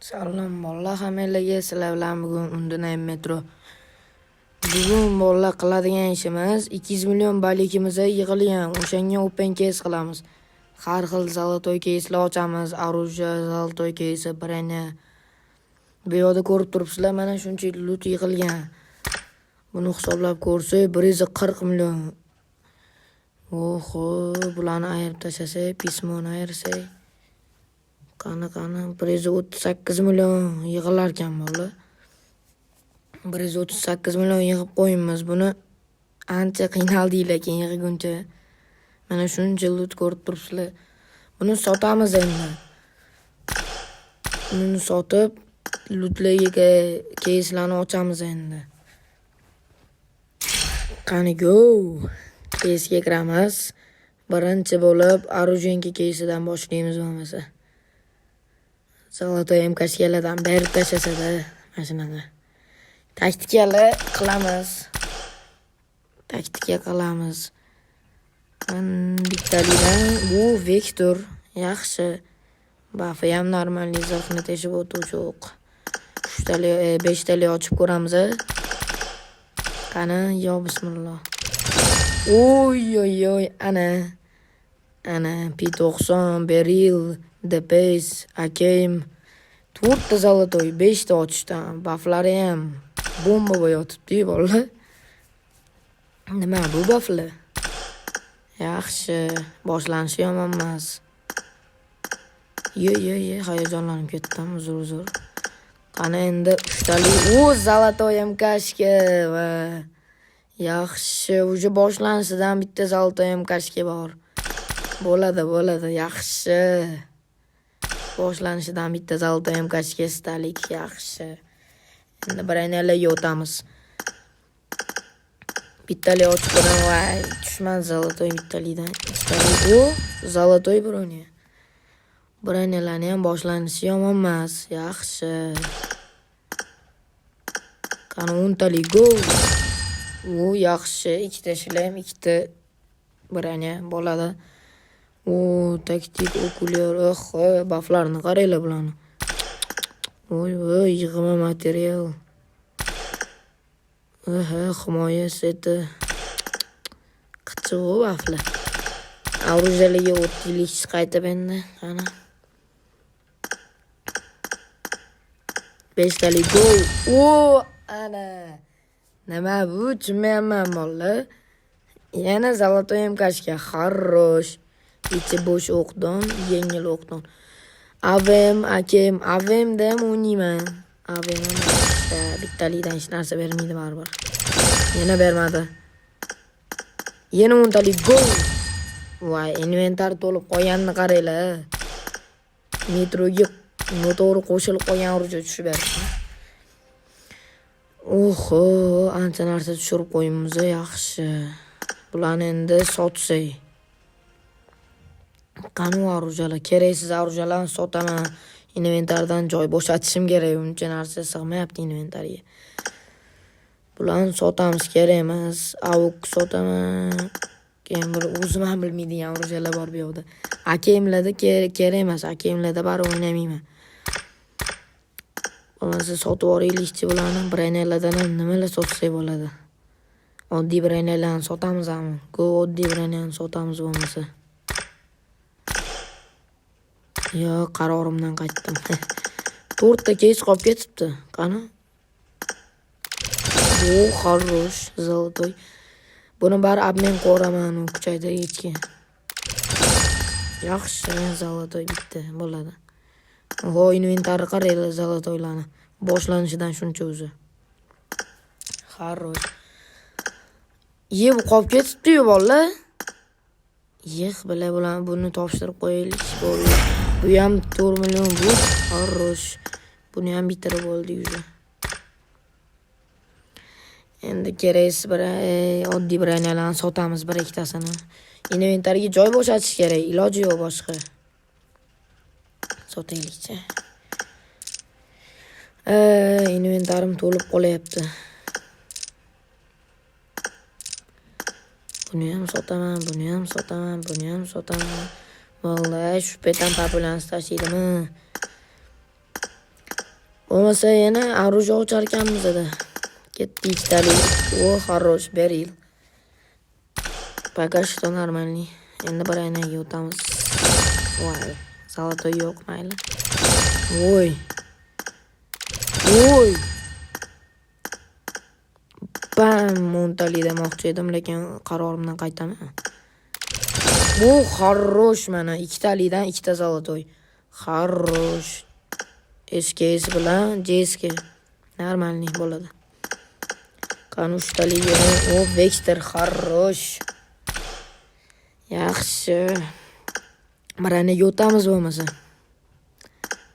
Salom bolalar, hammalarga sizlar bilan bugun Undinay metro. Bugun bolalar qiladigan ishimiz 200 million balikimiz yig'ilgan. O'shanga open case qilamiz. Har xil zolotoy case'lar ochamiz. Оружие, zolotoy case, branya. Bu yerda ko'rib turibsizlar, mana shuncha loot yig'ilgan. Buni hisoblab ko'rsak 140 million. Oho, bularni ayirib tashlasak, pismoni ayirsak qani 138 million yig'ilar ekan bola. 138 million yig'ib qo'yamiz. Buni ancha qiynaldinglar keyin yig'guncha. Mana shuncha loot ko'rib turibsizlar. Buni sotamiz endi. Buni sotib lootlarga case'larni ochamiz endi. Qani go. Case'ga kiramiz. Birinchi bo'lib оружиенki case'dan boshlaymiz bo'lmasa. Zolotoy MK'lardan berib tashlasa-da, mana shunaqa. Taktikali qilamiz. Taktika qilamiz. Bittalidan bu Vektor yaxshi. Buffy ham normal zirhni teshib o'tuvchi o'q. 5 tali ochib ko'ramiz. Qani, yo bismillah. Oy, ana P90, Beril, DPS, Akeim, 4 ta zolotoy, 5 ta ochishdan. Bufflari ham bomba bo'lib yotibdi, bolalar. Nima bu bufflar? Yaxshi, boshlanishi yomon emas. Ye, hayajonlanib ketdim, uzr. Qani endi 3 tali, zolotoy MK'shka va yaxshi, uje boshlanishidan bitta zolotoy MK'shka bor. Bo'ladi, yaxshi. Boshlanishidan bitta zolotoy MK'shka stalik, yaxshi. Endi branyalarga o'tamiz. Bittali ochib ko'raman, voy, tushman zolotoy bittalidan. Zolotoy branya. Branyalarni ham boshlanishi yomon emas, yaxshi. Qani 10 tali go. Yaxshi, ikkita shlam, ikkita branya bo'ladi. Taktik okulyar, bufflarni qaranglar bularni. Yig'ma material. Himoya seti. Qichiq bufflar. Оружиеlarga o'tdik qaytib endi. Qani. 5 tali go. Ana. Nima bu? Tushunmayapman bolalar. Yana zolotoy MK'shka, xarrosh. Ichi bo'sh o'qdon, yengil o'qdon. Avem, Akem, Avemda ham o'ynayman. Avem bittalidan hech narsa bermaydi baribir. Yana bermadi. Yana 10 tali go. Voy, inventar to'lib qolganini qaranglar. Metroga noto'g'ri qo'shilib qolgan o'rja tushib berdi. Oho, ancha narsa tushirib qo'yamiz, yaxshi. Bularni endi sotsak. Qani o'rjalar, keraksiz o'rjalarni sotaman. Inventardan joy bo'shatishim kerak, uncha narsa sig'mayapti inventarga. Bularni sotamiz, kerak emas. Avuk sotaman. Keyin bir o'zim ham bilmaydigan o'rjalar bor bu yerda. Akemlarda kerak emas, akemlarda bari o'ynamayman. Bo'lmasa sotib yuboraylikchi bularni. Branyalardan ham nimalar sotsak bo'ladi. Oddiy branyalarni sotamiz ham. Oddiy branyani sotamiz bo'lmasa. Yo, qarorimdan qaytdim. 4 ta case qolib ketibdi. Qani? Xarrosh, zolotoy. Buni bari obmen qo'raman, kuchaytirgichga. Yaxshi, zolotoy bitta bo'ladi. Inventari qaranglar zolotoylarni. Boshlanishidan shuncha o'zi. Xarrosh. Bu qolib ketibdi-yu bolalar. Bilan buni topshirib qo'yaylik. Bu ham 4 million bu. Xarrosh. Buni ham bitirib bo'ldik o'zi. Endi keraksiz bir oddiy branyalarni sotamiz, bir ikkitasini. Inventariga joy bo'shatish kerak, iloji yo'q boshqa. Sotaylikchi. Inventarim to'lib qolyapti. Buni ham sotaman. Vallahi shu petan populyans tashlaydimi? Bo'lmasa yana aruj ochar ekanmiz-da. Ketdi ikkitalik. O, хорош, beril. Пока что нормальный. Endi bir aynaga o'tamiz. Voy, zalotoy yo'q, mayli. Voy. Voy. Bam, mo'ntali demoqchi edim, lekin qarorimdan qaytaman. Bu хорош mana, ikkitalikdan ikkita zalotoy. Хорош. SKS bilan JSK normalniy bo'ladi. Qani uchtaligini, o, Vexter хорош. Yaxshi. Marani yotamiz bo'lmasa.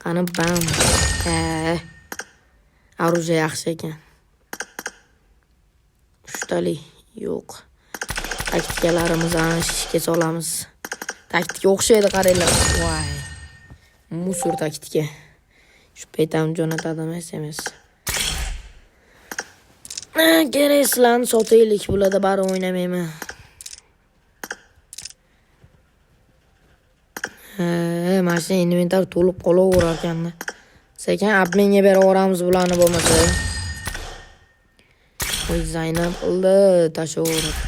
Qani bam. Aruja yaxshi ekan. Uchtalik yo'q. Taktikalarimizni shishga solamiz. Taktika o'xshaydi, qaranglar. Voy. Musor taktika. Shu paytam jo'natadi emas. Kereslarni sotaylik, bularda bari o'ynamayman. Mana shu inventar to'lib qolaverar ekanda. Sekin adminga beraveramiz bularni bo'lmasa. Voy, Zaynab qildi, tashaverib.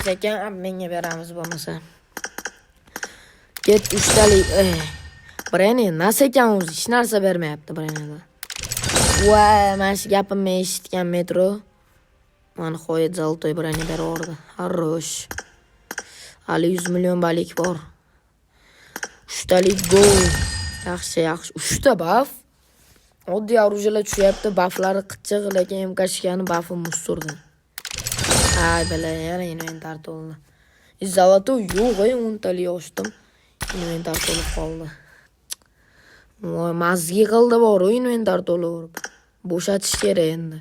Sekin adminga beramiz bo'lmasa. Ket uchtalik. Breni nasa ekan o'zi, hech narsa bermayapti Brenida. Voy, mana shu gapimni eshitgan metro. Mana qo'yib zaltoy Breni beraverdi. Хорош. Hali 100 million balik bor. Uchtalik gol. Yaxshi. Uchta buff. Oddiy orujalar tushyapti, bufflari qichiq, lekin MKshkani buffi musturdi. Ay, bala, yana inventar to'ldi. Zalotoy yo'q, 10 talik ochdim. Inventar to'lib qoldi. Voy, mazgi qildi bor, inventar to'laverib. Bo'shatish kerak endi.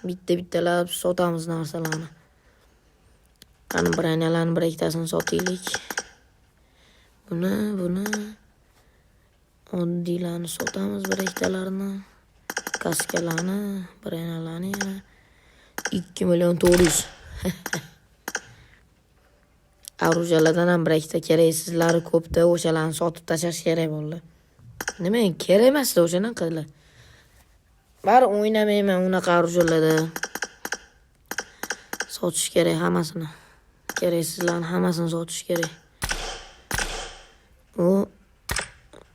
Bittalab sotamiz narsalarni. Qani branalarni bir ikkitasini sotaylik. Buni oddiylarni sotamiz, bir ikkitalarini. Kaskalarni, branalarni yana 2 million 400. Arujalardan ham bir ikkita keraksizlari ko'pda, o'shalarni sotib tashlash kerak bo'ldi. Nima, kerak emas-da o'shani qildi. Bari o'ynamayman unaqa arujalarda. Sotish kerak hammasini. Keraksizlarni hammasini sotish kerak. O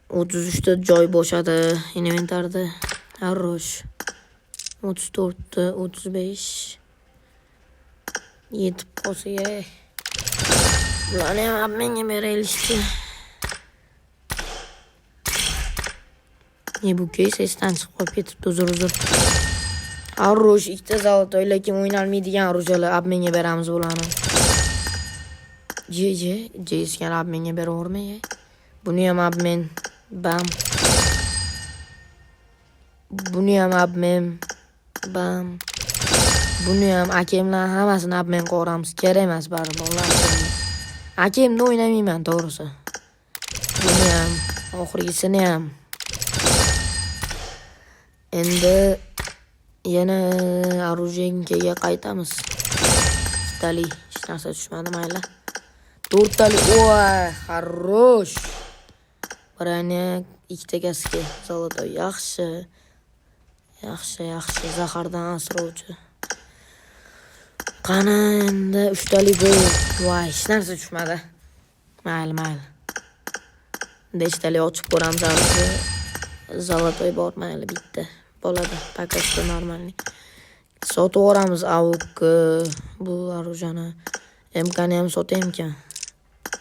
33 ta joy bo'shadi inventarda. Хорош. 34 ta 35. Yetib qolsa. Bularni ham menga beraylikchi. Bu keys esdan chiqib qolib ketibdi uzr. Хорош, ikkita zalotoy, lekin o'ynalmaydigan arujalar abmenga beramiz bularni. JSK abmenga beravermay. Buni ham abmen. Bam. Buni ham abmen. Bam. Buni ham akemlar hammasini abmen qo'ramiz. Kerak emas bari bolalar. Akemni o'ynamayman to'g'risi. Buni ham, oxirgisini ham. Endi yana arujenkaga qaytamiz. Stali, hech narsa tushmadi mayli. 4 tali. Voy, хорош. Brani ikkita kaska zalotoy yaxshi. Zahardan asrovchi. Qani endi 3 tali gol. Voy, hech narsa tushmadi. Mayli. 5 tali ochib ko'ramiz hozir. Zalotoy bor mayli bitta. Bo'ladi. Pakashda normalniy. Sotaveramiz avuk bu arujani. MKni ham sotaymikan.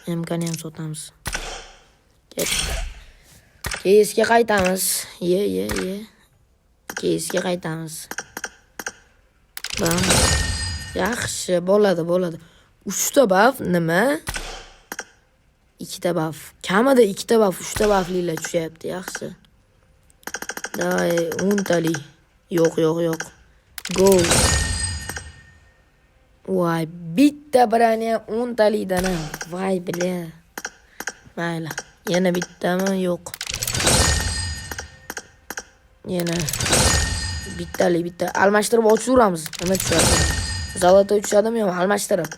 MKni ham sotamiz. Keysga qaytamiz. Ye. Keysga qaytamiz. Bam. Yaxshi, bo'ladi. 3 ta buff nima? 2 ta buff. Kamida 2 ta buff, 3 ta bufflilar tushyapti, yaxshi. Davay, 10 tali. Yo'q. Go. Voy, bitta brani 10 talidan. Voy, bile. Mayli. Yana bittami? Yo'q. Yana bitta. Almashtirib ochaveramiz. Nima tushadi? Zalotoy tushadimi yo'q, almashtirib.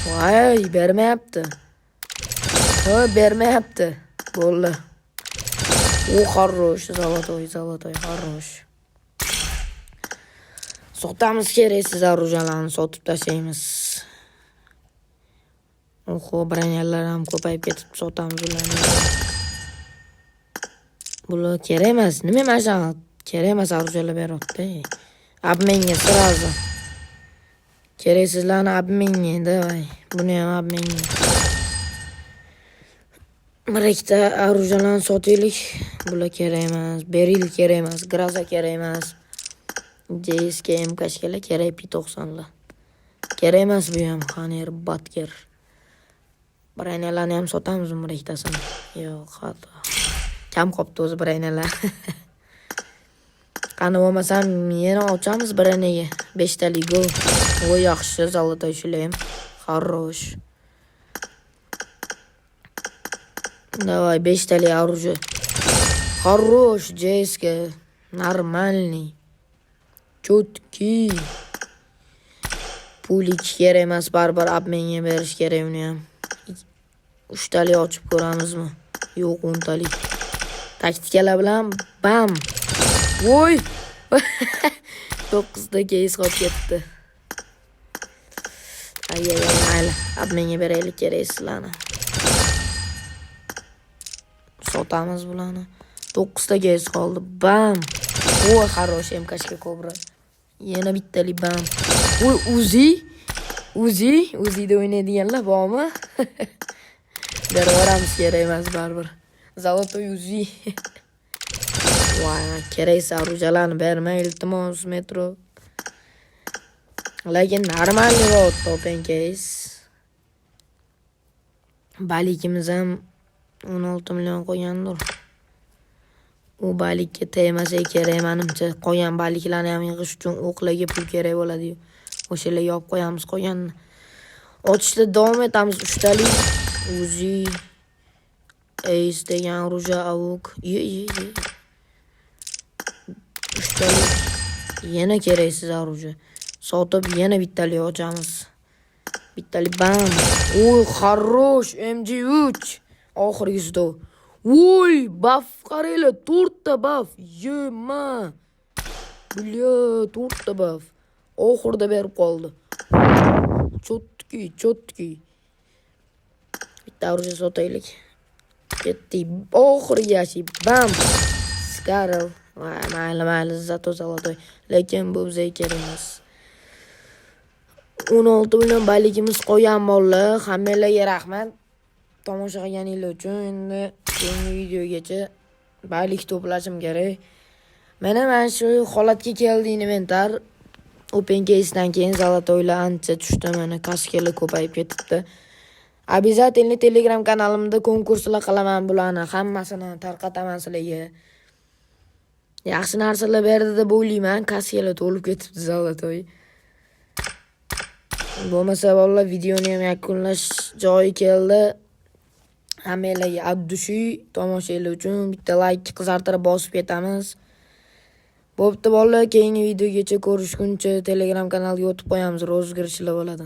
Voy, bermayapti. Bo'ldi. Хорош, zolotoy, хорош. Sotamiz keraksiz orujalarni sotib tashlaymiz. Oho, bronyalar ham ko'payib ketib sotamiz ularni. Bular kerak emas. Nima mana kerak emas orujalar beryapti. Обменga сразу. Keraksizlarni обменga, давай. Buni ham обменga. Bir ikkita orujalarni sotaylik. Bular kerak emas. Beril kerak emas. Graza kerak emas. JSK MK'lar kerak P90lar. Kerak emas bu ham. Xaner Batker. Bronyalarni ham sotamiz bir ikkitasini. Yo'q, xato. Kam qopti o'zi bronyalar. Qani bo'lmasam yana ochamiz branaga. 5 talik gol. O yaxshi, zalotoy shular ham. Хорош. Давай, 5 talik оружие. Хорош, JSK. Нормальный. Четкий. Pulik kerak emas, baribir обменga berish kerak uni ham. 3 talik ochib ko'ramizmi? Yo'q, 10 talik. Taktikalar bilan bam. Voy! 9 ta keys qolib ketdi. Ay, mayli. Обменga beraylik keraksizlarni. Sotamiz bularni. 9 ta keys qoldi. Bam! Voy, хорош, MK'ga kobra. Yana bittalik bam. Voy, Uzi'da o'ynaydiganlar bormi? Bervoramiz kerak emas baribir. Zalotoy Uzi. Voy, keraksiz orujalarni bermang iltimos metro. Lekin normalniy open case. Balikimiz ham 16 million qo'ygandir. U balikka tegmasa kerak menimcha. Qolgan baliklarni ham yig'ish uchun o'qlarga pul kerak bo'ladi. O'shalarga olib qo'yamiz qolganini. Ochishda davom etamiz 3 talik. Uzi Ace degan oruja avuk. 3 talik. Yana keraksiz oruja. Sotib yana bittalik ochamiz. Bittalik bam. Oy, хорош, MG3. Oxirgisida. Voy, buff qaranglar, 4 ta buff. Yema. Bля, 4 ta buff. Oxirda berib qoldi. Chotki. Bitta oruja sotaylik. Ketdi. Oxirgi yashi. Bam. Skarl. Mayli, zato zalotoy. Lekin bu bizga kerak emas. 16 million baligimiz qolgan mollar. Hammalarga rahmat. Tomosha qilganingiz uchun endi keyingi videogacha balik to'plashim kerak. Mana shu holatga keldi inventar. Open case'dan keyin zalotoylar ancha tushdi. Mana kaskelar ko'payib ketibdi. Обязательно Telegram kanalimda konkurslar qilaman bularni. Hammasini tarqataman sizlarga. Yaxshi narsalar berdi deb o'ylayman. Kaskelar to'lib ketibdi zalotoy. Bo'lmasa vallahi videoni ham yakunlash joyi keldi. Hammalarga abdushi tomoshalar uchun bitta like qizartirib bosib ketamiz. Bo'pti bolalar, keyingi videogacha ko'rishguncha Telegram kanaliga o'tib qo'yamiz, rozgirishlar bo'ladi.